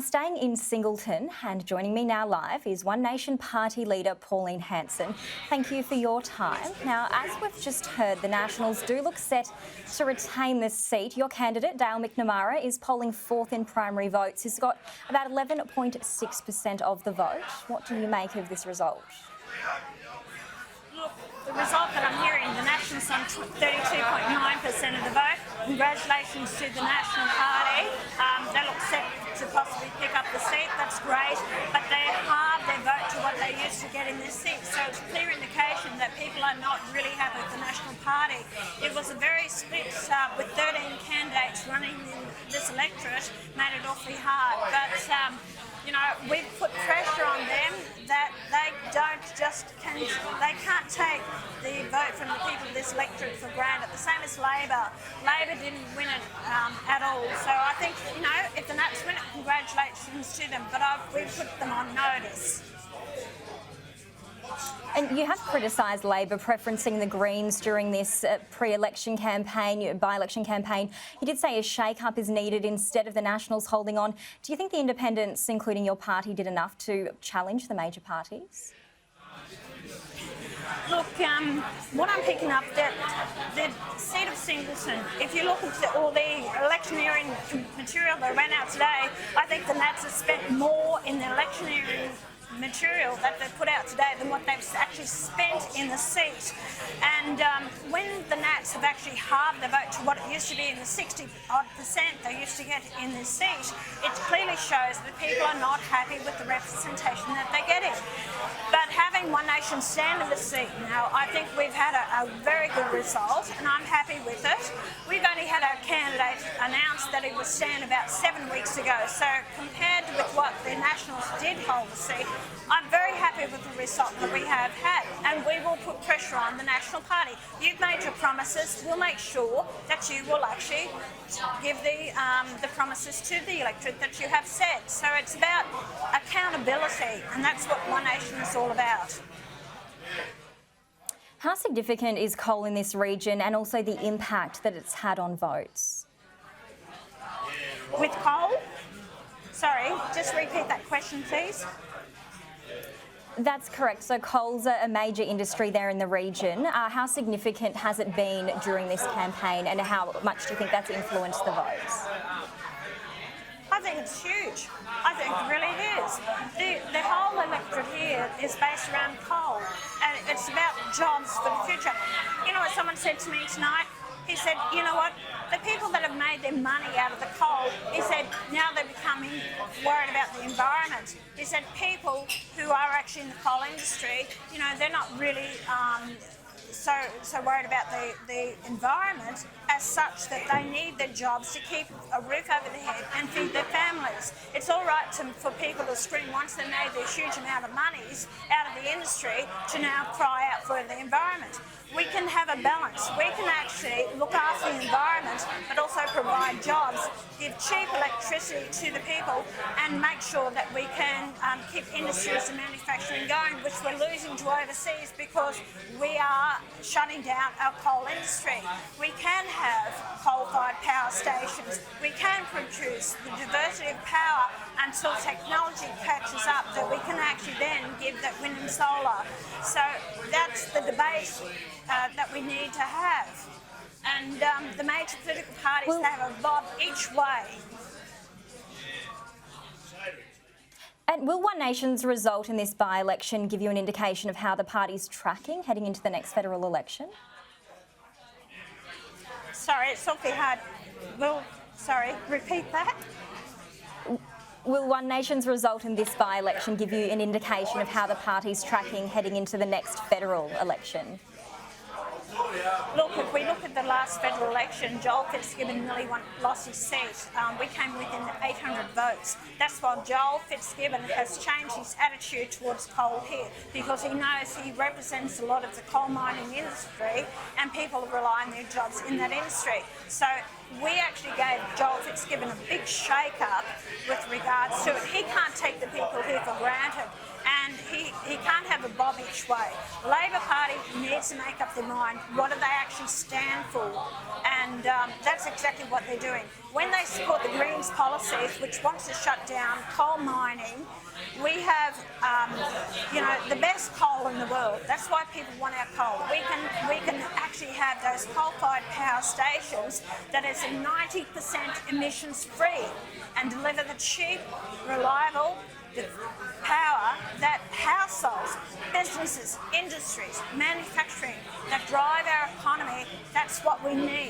Staying in Singleton and joining me now live is One Nation Party leader Pauline Hanson. Thank you for your time. Now, as we've just heard, the Nationals do look set to retain this seat. Your candidate, Dale McNamara, is polling fourth in primary votes. He's got about 11.6% of the vote. What do you make of this result? Look, the result that I'm hearing, the Nationals on 32.9% of the vote. Congratulations to the National Party. They look set to possibly pick up the seat. That's great, but they halved their vote to what they used to get in this seat. So it's a clear indication that people are not really happy with the National Party. It was a very split with 13 candidates running in this electorate, made it awfully hard. But you know, we've put pressure on them that they can't take the vote from the people of this electorate for granted. The same as Labor. Labor didn't win it at all. So I think, you know, if the Nats win it, congratulations to them. But we've put them on notice. And you have criticised Labor preferencing the Greens during this pre-election campaign, by-election campaign. You did say a shake-up is needed instead of the Nationals holding on. Do you think the independents, including your party, did enough to challenge the major parties? Look, what I'm picking up, that the seat of Singleton, if you look at all the electioneering material that went out today, I think the Nats have spent more in the electioneering material that they've put out today than what they've actually spent in the seat. And when the Nats have actually halved the vote to what it used to be in the 60-odd% they used to get in this seat, it clearly shows that people are not happy with the representation that they're getting. But having One Nation stand in the seat now, I think we've had a very good result, and I'm happy with it. We've only had our candidate announce that he would stand about 7 weeks ago, so compared with what the Nationals did hold the seat, I'm very happy with the result that we have had, and we will put pressure on the National Party. You've made your promises. We'll make sure that you will actually give the promises to the electorate that you have said. So it's about accountability, and that's what One Nation is all about. How significant is coal in this region, and also the impact that it's had on votes? With coal? Sorry, just repeat that question, please. That's correct. So coal's a major industry there in the region. How significant has it been during this campaign, and how much do you think that's influenced the votes? I think it's huge. I think it really is. The whole electorate here is based around coal, and it's about jobs for the future. You know what someone said to me tonight? He said, you know what, the people that have made their money out of the coal, he said, now they're becoming worried about the environment. He said people who are actually in the coal industry, you know, they're not really so worried about the environment as such that they need their jobs to keep a roof over their head and feed their families. It's all right for people to scream once they've made their huge amount of monies out of the industry to now cry out for the environment. We can have a balance. We can actually look after the environment but also provide jobs, give cheap electricity to the people, and make sure that we can keep industries and manufacturing going, which we're losing to overseas because we are shutting down our coal industry. We can have coal-fired power stations. We can produce the diversity of power until technology catches up that we can actually then give that wind and solar. So that's the debate that we need to have. And the major political parties have a bob each way. And will One Nation's result in this by-election give you an indication of how the party's tracking heading into the next federal election? Sorry, it's awfully hard. Sorry, repeat that. Will One Nation's result in this by-election give you an indication of how the party's tracking heading into the next federal election? Look, if we look at the last federal election, Joel Fitzgibbon nearly lost his seat. We came within 800 votes. That's why Joel Fitzgibbon has changed his attitude towards coal here, because he knows he represents a lot of the coal mining industry and people rely on their jobs in that industry. So we actually gave Joel Fitzgibbon a big shake-up with regards to it. He can't take the people here for granted, and he can't have a bob each way. Labor Party needs to make up their mind. What do they actually stand for? And that's exactly what they're doing. When they support the Greens policies, which wants to shut down coal mining, we have, the best coal in the world. That's why people want our coal. We can actually have those coal-fired power stations that is 90% emissions free and deliver the cheap, reliable power that households, businesses, industries, manufacturing, that drive our economy. That's what we need.